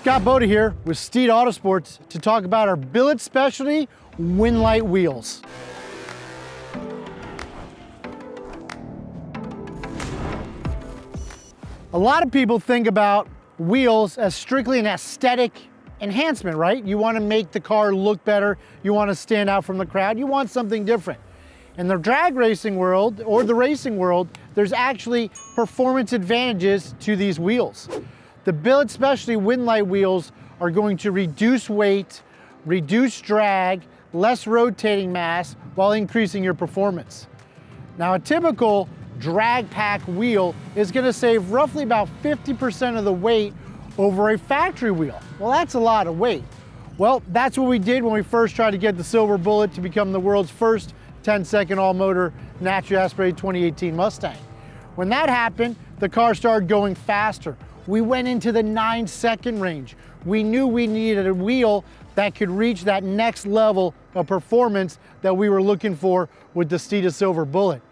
Scott Boda here with Steeda Autosports to talk about our Billet Specialty Win Lite Wheels. A lot of people think about wheels as strictly an aesthetic enhancement, right? You want to make the car look better, you want to stand out from the crowd, you want something different. In the drag racing world, or the racing world, there's actually performance advantages to these wheels. The Billet Specialty Win Lite wheels are going to reduce weight, reduce drag, less rotating mass, while increasing your performance. Now, a typical drag pack wheel is going to save roughly about 50% of the weight over a factory wheel. Well, that's a lot of weight. Well, that's what we did when we first tried to get the Silver Bullet to become the world's first 10-second all-motor naturally aspirated 2018 Mustang. When that happened, the car started going faster. We went into the 9-second range. We knew we needed a wheel that could reach that next level of performance that we were looking for with the Steeda Silver Bullet.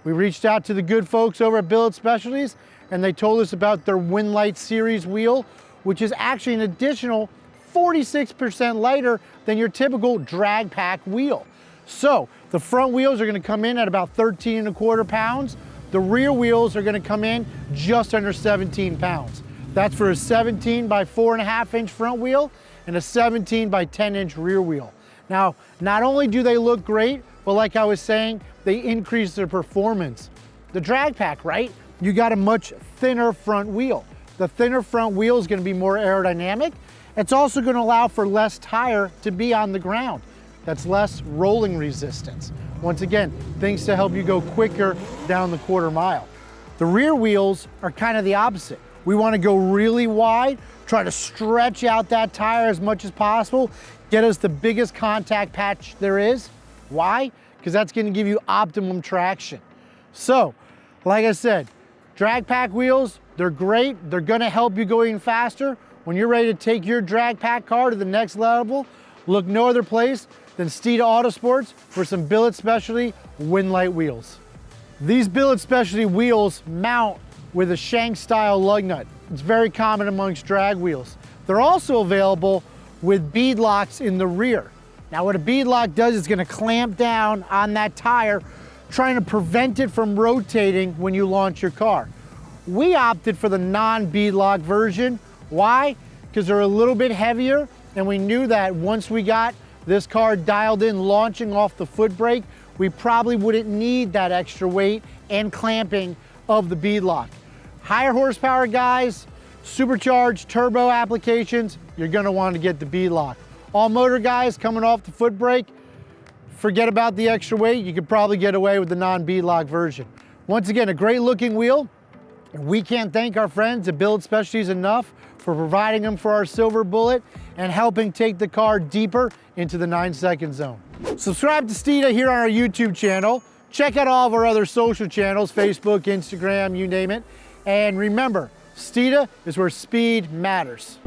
We reached out to the good folks over at Billet Specialties, and they told us about their Win Lite series wheel, which is actually an additional 46% lighter than your typical drag pack wheel. So the front wheels are going to come in at about 13.25 pounds. The rear wheels are going to come in just under 17 pounds. That's for a 17 by 4.5 inch front wheel and a 17 by 10 inch rear wheel. Now, not only do they look great, but like I was saying, they increase their performance. The drag pack, right? You got a much thinner front wheel. The thinner front wheel is going to be more aerodynamic. It's also going to allow for less tire to be on the ground. That's less rolling resistance. Once again, things to help you go quicker down the quarter mile. The rear wheels are kind of the opposite. We want to go really wide, try to stretch out that tire as much as possible, get us the biggest contact patch there is. Why? Because that's going to give you optimum traction. So, like I said, drag pack wheels, they're great. They're going to help you go even faster. When you're ready to take your drag pack car to the next level, look no other place than Steeda Autosports for some Billet Specialty Win Lite wheels. These Billet Specialty wheels mount with a shank style lug nut. It's very common amongst drag wheels. They're also available with bead locks in the rear. Now what a bead lock does is going to clamp down on that tire, trying to prevent it from rotating when you launch your car. We opted for the non-bead lock version. Why? Because they're a little bit heavier, and we knew that once we got this car dialed in, launching off the foot brake, we probably wouldn't need that extra weight and clamping of the bead lock. Higher horsepower guys, supercharged turbo applications, you're gonna want to get the bead lock. All motor guys coming off the foot brake, forget about the extra weight, you could probably get away with the non-bead lock version. Once again, a great looking wheel. We can't thank our friends at Billet Specialties enough for providing them for our Silver Bullet and helping take the car deeper into the 9-second zone. Subscribe to Steeda here on our YouTube channel. Check out all of our other social channels, Facebook, Instagram, you name it. And remember, Steeda is where speed matters.